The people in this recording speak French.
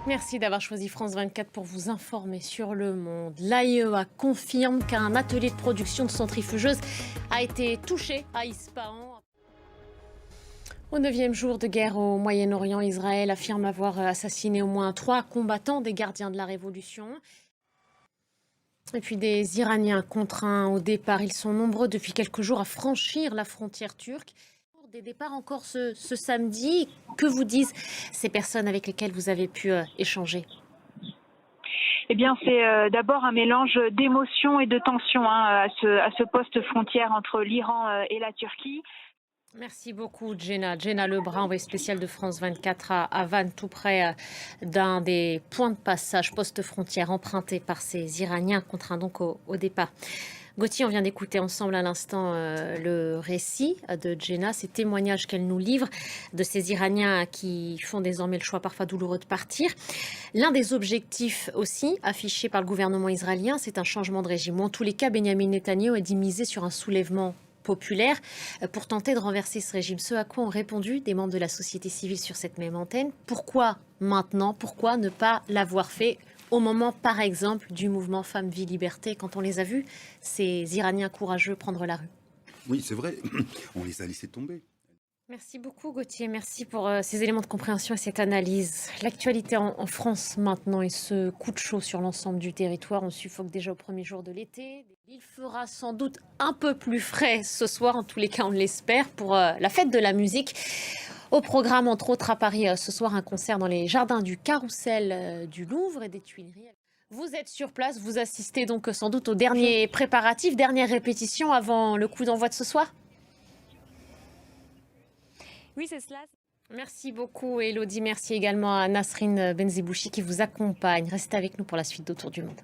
Merci d'avoir choisi France 24 pour vous informer sur le monde. L'AIEA confirme qu'un atelier de production de centrifugeuses a été touché à Ispahan. Au 9e jour de guerre au Moyen-Orient, Israël affirme avoir assassiné au moins 3 combattants des gardiens de la Révolution. Et puis des Iraniens contraints au départ. Ils sont nombreux depuis quelques jours à franchir la frontière turque. Des départs encore ce samedi. Que vous disent ces personnes avec lesquelles vous avez pu échanger? Eh bien, c'est d'abord un mélange d'émotions et de tensions à ce poste frontière entre l'Iran et la Turquie. Merci beaucoup, Jenna. Jenna Lebrun, envoyée spéciale de France 24 à Vannes, tout près d'un des points de passage post-frontière empruntés par ces Iraniens contraints donc au départ. Gauthier, on vient d'écouter ensemble à l'instant le récit de Jenna, ces témoignages qu'elle nous livre de ces Iraniens qui font désormais le choix parfois douloureux de partir. L'un des objectifs aussi affichés par le gouvernement israélien, c'est un changement de régime. En tous les cas, Benjamin Netanyahou a dit miser sur un soulèvement populaire pour tenter de renverser ce régime. Ce à quoi ont répondu des membres de la société civile sur cette même antenne. Pourquoi maintenant? Pourquoi ne pas l'avoir fait au moment, par exemple, du mouvement Femmes, Vie, Liberté, quand on les a vus, ces Iraniens courageux, prendre la rue? Oui, c'est vrai, on les a laissés tomber. Merci beaucoup Gauthier, merci pour ces éléments de compréhension et cette analyse. L'actualité en France maintenant et ce coup de chaud sur l'ensemble du territoire, on suffoque déjà au premier jour de l'été. Il fera sans doute un peu plus frais ce soir, en tous les cas on l'espère, pour la fête de la musique. Au programme, entre autres à Paris, ce soir, un concert dans les jardins du Carrousel du Louvre et des Tuileries. Vous êtes sur place, vous assistez donc sans doute aux derniers préparatifs, dernières répétitions avant le coup d'envoi de ce soir? Oui, c'est cela. Merci beaucoup Elodie, merci également à Nasrine Benzebouchi qui vous accompagne. Restez avec nous pour la suite d'Autour du Monde.